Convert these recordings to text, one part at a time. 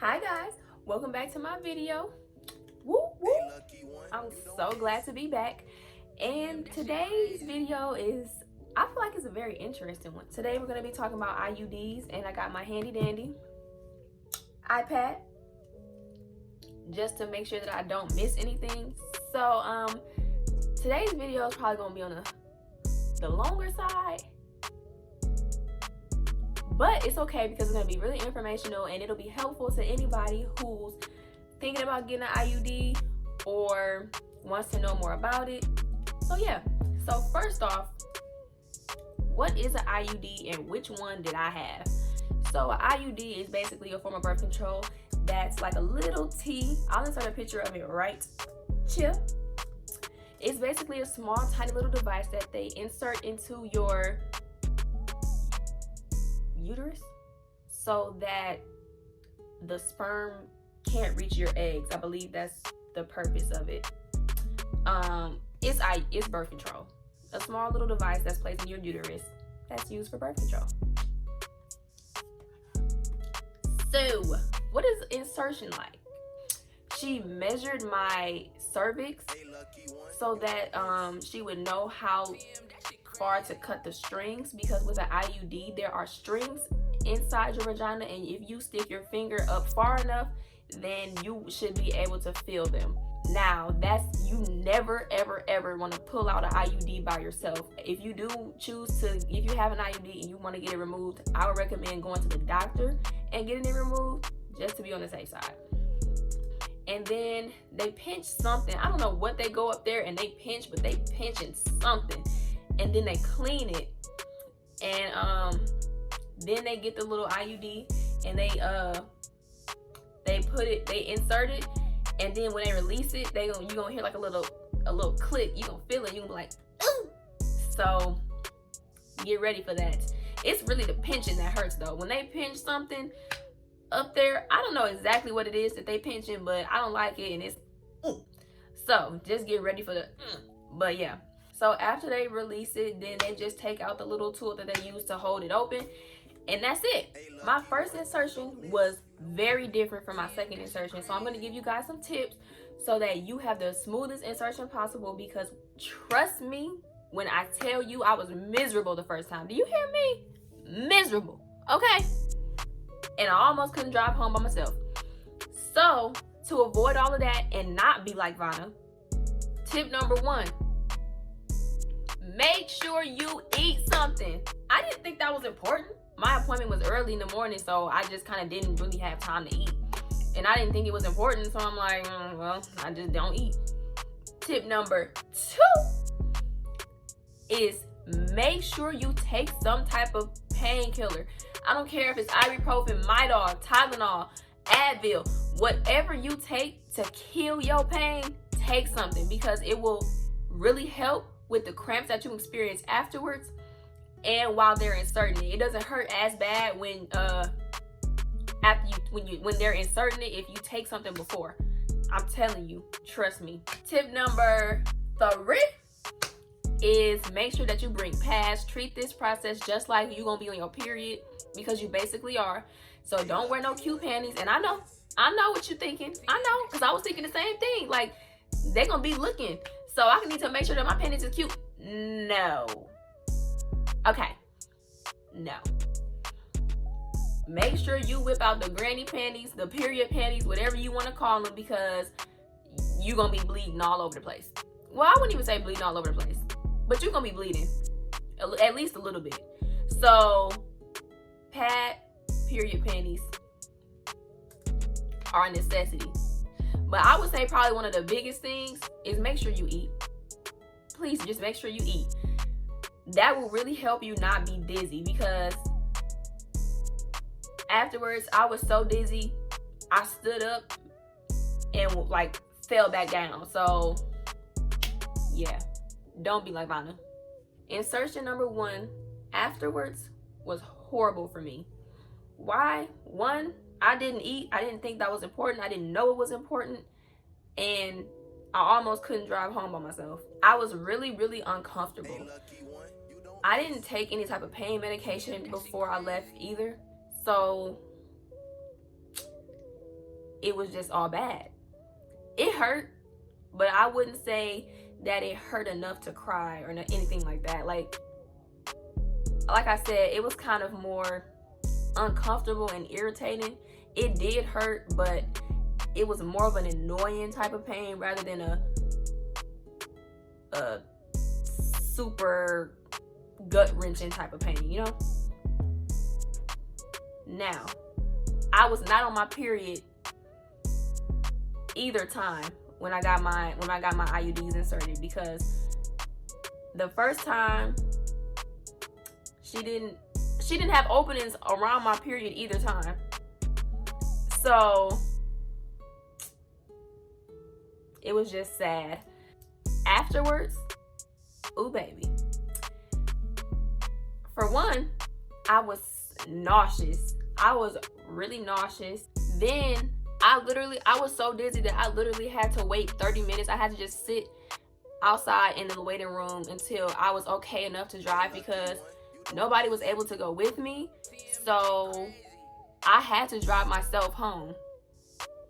Hi guys, welcome back to my video. Woo woo! I'm so glad to be back. And today's video I feel like it's a very interesting one. Today we're going to be talking about IUDs, and I got my handy dandy iPad just to make sure that I don't miss anything. So today's video is probably going to be on the longer side, but it's okay because it's going to be really informational and it'll be helpful to anybody who's thinking about getting an IUD or wants to know more about it. So yeah, so first off, what is an IUD and which one did I have? So an IUD is basically a form of birth control that's like a little T. I'll insert a picture of it right here. It's basically a small, tiny little device that they insert into your uterus so that the sperm can't reach your eggs. I believe that's the purpose of it. It's birth control. A small little device that's placed in your uterus that's used for birth control. So, what is insertion like? She measured my cervix so that she would know how far to cut the strings, because with an IUD there are strings inside your vagina, and if you stick your finger up far enough, then you should be able to feel them. Now, you never ever want to pull out an IUD by yourself. If you do choose to, if you have an IUD and you want to get it removed, I would recommend going to the doctor and getting it removed just to be on the safe side. And then they pinch something. I don't know what they go up there and they pinch, but they pinching something. And then they clean it. And then they get the little IUD and they insert it. And then when they release it, you're gonna hear like a little click. You're gonna feel it. You're gonna be like, ooh. So get ready for that. It's really the pinching that hurts though. When they pinch something up there, I don't know exactly what it is that they pinching, but I don't like it, and it's so just get ready for the But yeah, so after they release it, then they just take out the little tool that they use to hold it open, and that's it. My first insertion was very different from my second insertion, so I'm going to give you guys some tips so that you have the smoothest insertion possible, because trust me when I tell you I was miserable the first time. Do you hear me? Miserable, okay? And I almost couldn't drive home by myself. So to avoid all of that and not be like Vanna, tip number 1, make sure you eat something. I didn't think that was important. My appointment was early in the morning, so I just kind of didn't really have time to eat. And I didn't think it was important, so I'm like, well, I just don't eat. Tip number 2 is make sure you take some type of painkiller. I don't care if it's ibuprofen, Midol, Tylenol, Advil, whatever you take to kill your pain, take something, because it will really help with the cramps that you experience afterwards. And while they're inserting it, it doesn't hurt as bad when they're inserting it if you take something before. I'm telling you, trust me. Tip number 3 is make sure that you bring pads. Treat this process just like you're gonna be on your period, because you basically are. So don't wear no cute panties. And I know what you're thinking. I know, because I was thinking the same thing. Like, they're gonna be looking, so I need to make sure that my panties is cute. No. Okay, no. Make sure you whip out the granny panties, the period panties, whatever you want to call them, because you're going to be bleeding all over the place. Well, I wouldn't even say bleeding all over the place, but you're going to be bleeding at least a little bit. So, pad, period panties are a necessity. But I would say probably one of the biggest things is make sure you eat. Please just make sure you eat. That will really help you not be dizzy, because afterwards I was so dizzy I stood up and like fell back down. So yeah, don't be like Vanna. Insertion number 1 afterwards was horrible for me. Why? 1, I didn't eat. I didn't think that was important. I didn't know it was important, and I almost couldn't drive home by myself. I was really uncomfortable. I didn't take any type of pain medication before I left either. So it was just all bad. It hurt, but I wouldn't say that it hurt enough to cry or anything like that. Like I said, it was kind of more uncomfortable and irritating. It did hurt, but it was more of an annoying type of pain rather than a super gut-wrenching type of pain, you know? Now, I was not on my period either time when I got my IUDs inserted, because the first time she didn't have openings around my period either time. So it was just sad. Afterwards, ooh baby. For one, I was nauseous. I was really nauseous. Then I was so dizzy that I literally had to wait 30 minutes. I had to just sit outside in the waiting room until I was okay enough to drive, because nobody was able to go with me. So I had to drive myself home.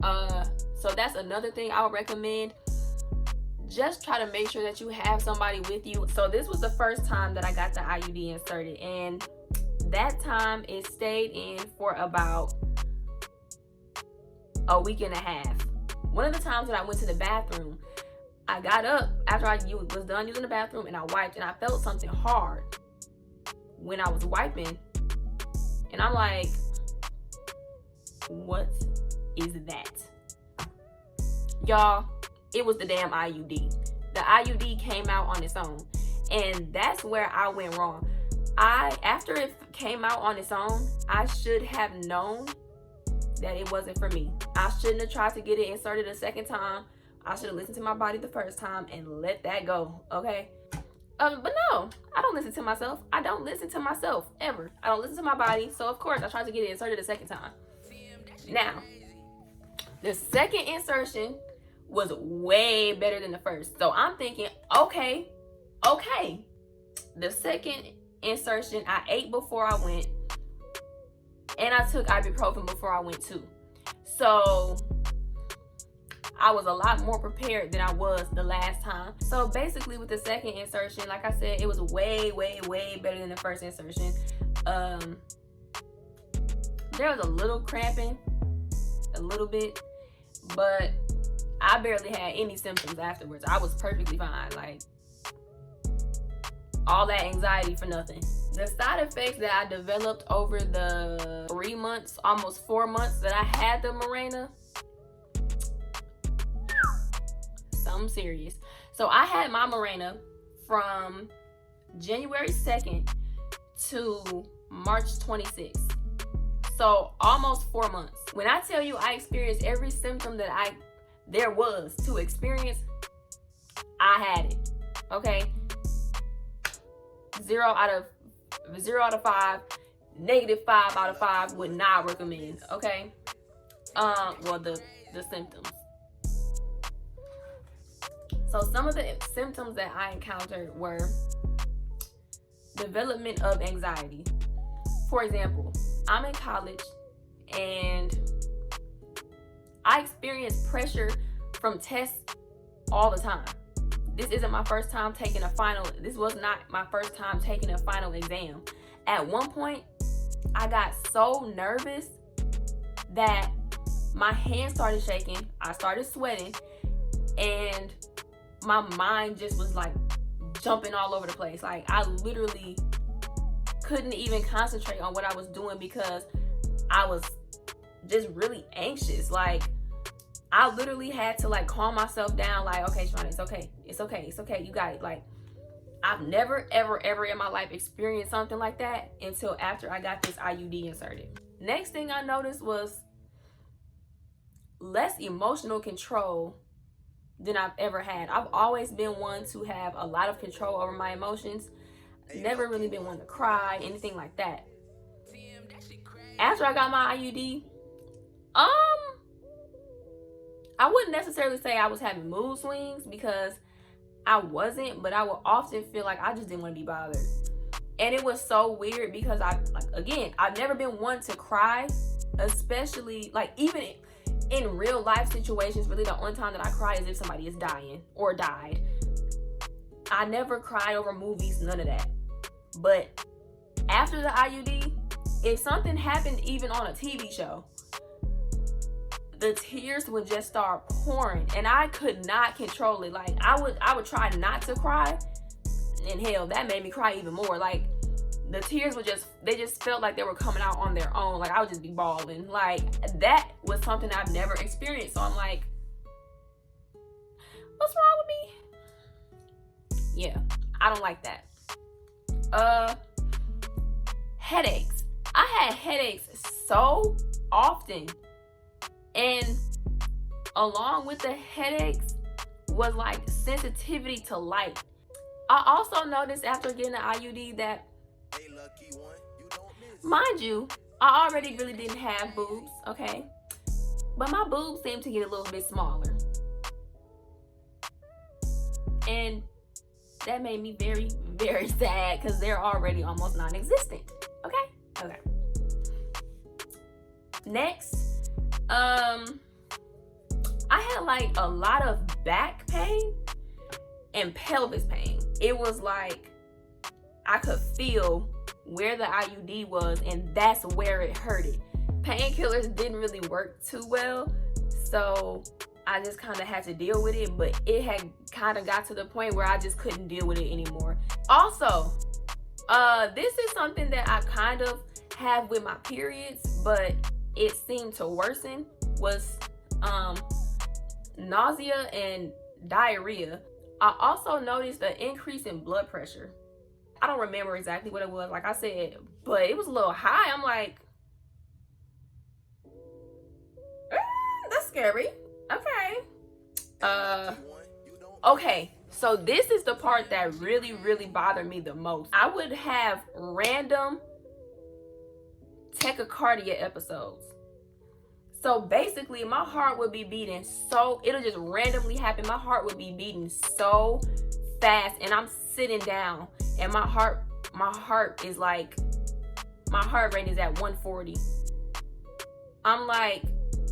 So that's another thing I would recommend. Just try to make sure that you have somebody with you. So this was the first time that I got the IUD inserted, and that time it stayed in for about a week and a half. One of the times that I went to the bathroom, I got up after I was done using the bathroom, and I wiped, and I felt something hard when I was wiping, and I'm like, what is that? Y'all, it was the damn IUD. The IUD came out on its own, and that's where I went wrong. After it came out on its own, I should have known that it wasn't for me. I shouldn't have tried to get it inserted a second time. I should have listened to my body the first time and let that go, okay? But no, I don't listen to myself. I don't listen to myself, ever. I don't listen to my body, so of course I tried to get it inserted a second time. Now, the second insertion was way better than the first. So I'm thinking, okay. The second insertion, I ate before I went, and I took ibuprofen before I went too. So I was a lot more prepared than I was the last time. So basically with the second insertion, like I said, it was way better than the first insertion. There was a little cramping, a little bit, but I barely had any symptoms afterwards. I was perfectly fine. Like, all that anxiety for nothing. The side effects that I developed over the 3 months, almost 4 months that I had the Mirena, something serious. So I had my Mirena from January 2nd to March 26th. So almost 4 months. When I tell you I experienced every symptom that there was to experience, I had it. Okay? 0 out of 5, -5 out of 5 would not recommend. Okay? Well, the symptoms. So some of the symptoms that I encountered were development of anxiety. For example, I'm in college and I experience pressure from tests all the time. This isn't my first time taking a final. This was not my first time taking a final exam. At one point, I got so nervous that my hands started shaking. I started sweating, and my mind just was like jumping all over the place. Like, I literally couldn't even concentrate on what I was doing because I was just really anxious. Like, I literally had to like calm myself down. Like, okay, Shauna, it's okay. You got it. Like, I've never, ever in my life experienced something like that until after I got this IUD inserted. Next thing I noticed was less emotional control than I've ever had. I've always been one to have a lot of control over my emotions. Never really been one to cry, anything like that. After I got my IUD, I wouldn't necessarily say I was having mood swings, because I wasn't, but I would often feel like I just didn't want to be bothered. And it was so weird because I've never been one to cry, especially like even in real life situations, really the only time that I cry is if somebody is dying or died. I never cried over movies, none of that. But after the IUD, if something happened even on a TV show, the tears would just start pouring and I could not control it. Like I would try not to cry, and hell, that made me cry even more. Like the tears would they just felt like they were coming out on their own. Like I would just be bawling. Like that was something I've never experienced. So I'm like, what's wrong with me? Yeah, I don't like that. Headaches. I had headaches so often, and along with the headaches was like sensitivity to light. I also noticed after getting the IUD that, mind you, I already really didn't have boobs, okay? But my boobs seemed to get a little bit smaller. And that made me very, very sad because they're already almost non-existent, okay? Okay. Next, I had like a lot of back pain and pelvis pain. It was like I could feel where the IUD was, and that's where it hurted. Painkillers didn't really work too well, so I just kind of had to deal with it, but it had kind of got to the point where I just couldn't deal with it anymore. Also, this is something that I kind of have with my periods, but it seemed to worsen, was nausea and diarrhea. I also noticed an increase in blood pressure. I don't remember exactly what it was, like I said, but it was a little high. I'm like, that's scary. Okay. Okay, so this is the part that really, really bothered me the most. I would have random tachycardia episodes. So basically my heart would be beating it'll just randomly happen. My heart would be beating so fast, and I'm sitting down, and my heart is like, my heart rate is at 140. I'm like,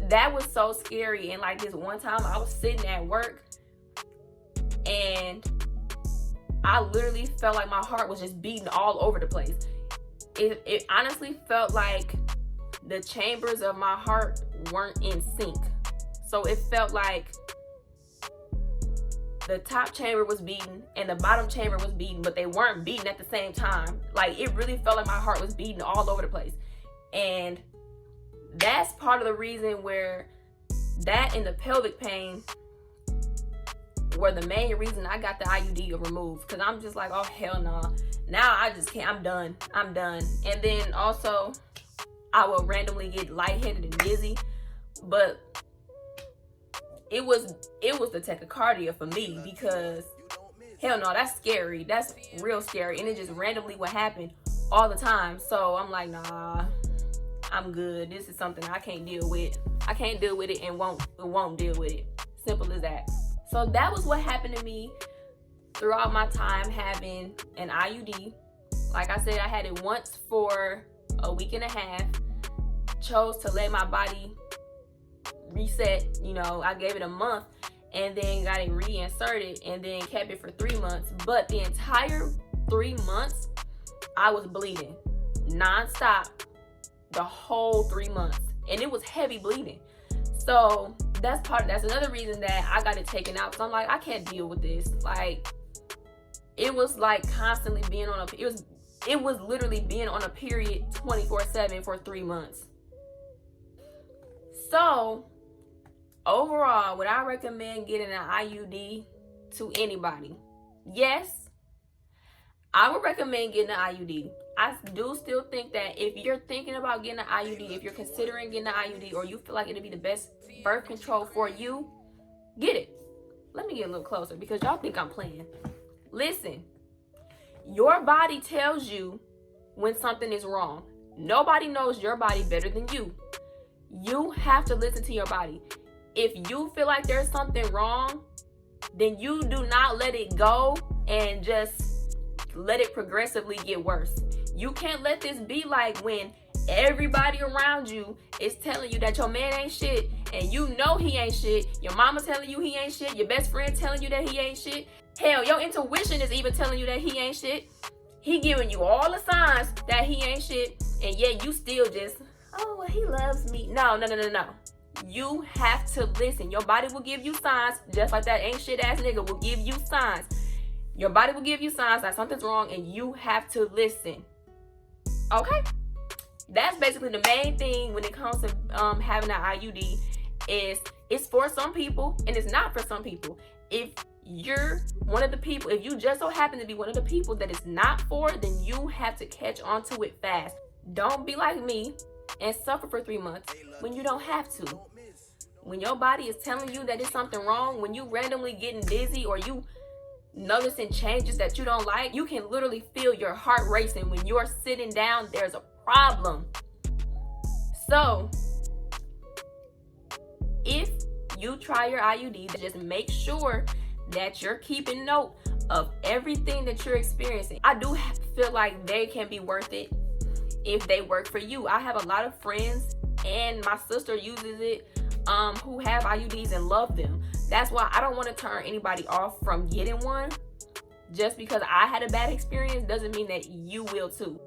that was so scary. And like this one time I was sitting at work and I literally felt like my heart was just beating all over the place. It honestly felt like the chambers of my heart weren't in sync. So it felt like the top chamber was beating and the bottom chamber was beating, but they weren't beating at the same time. Like it really felt like my heart was beating all over the place. And that's part of the reason where that and the pelvic pain were the main reason I got the IUD removed. Cause I'm just like, oh hell no. Now I just can't, I'm done. And then also I will randomly get lightheaded and dizzy, but it was the tachycardia for me, because hell no, that's scary. That's real scary. And it just randomly would happen all the time. So I'm like, nah, I'm good. This is something I can't deal with. I can't deal with it and won't deal with it. Simple as that. So that was what happened to me throughout my time having an IUD. Like I said, I had it once for a week and a half. Chose to let my body reset. I gave it a month and then got it reinserted and then kept it for 3 months. But the entire 3 months, I was bleeding nonstop the whole 3 months. And it was heavy bleeding. So that's another reason that I got it taken out. So I'm like, I can't deal with this. Like, it was like constantly being on it was literally being on a period 24/7 for 3 months. So overall, would I recommend getting an IUD to anybody? Yes, I would recommend getting an IUD. I do still think that if you're thinking about getting an IUD, if you're considering getting an IUD, or you feel like it'll be the best birth control for you, get it. Let me get a little closer because y'all think I'm playing. Listen, your body tells you when something is wrong. Nobody knows your body better than you. You have to listen to your body. If you feel like there's something wrong, then you do not let it go and just let it progressively get worse. You can't let this be like when everybody around you is telling you that your man ain't shit, and you know he ain't shit. Your mama telling you he ain't shit. Your best friend telling you that he ain't shit. Hell, your intuition is even telling you that he ain't shit. He giving you all the signs that he ain't shit, and yet you still just, oh, well, he loves me. No. You have to listen. Your body will give you signs, just like that ain't shit ass nigga will give you signs. Your body will give you signs that something's wrong, and you have to listen. Okay? That's basically the main thing when it comes to having an IUD. Is it's for some people and it's not for some people. If you're one of the people, if you just so happen to be one of the people that it's not for, then you have to catch on to it fast. Don't be like me and suffer for 3 months when you don't have to. When your body is telling you that it's something wrong, when you randomly getting dizzy or you noticing changes that you don't like, you can literally feel your heart racing. When you're sitting down, there's a problem. So if you try your IUD, just make sure that you're keeping note of everything that you're experiencing. I do feel like they can be worth it if they work for you. I have a lot of friends, and my sister uses it, who have IUDs and love them. That's why I don't want to turn anybody off from getting one. Just because I had a bad experience doesn't mean that you will too.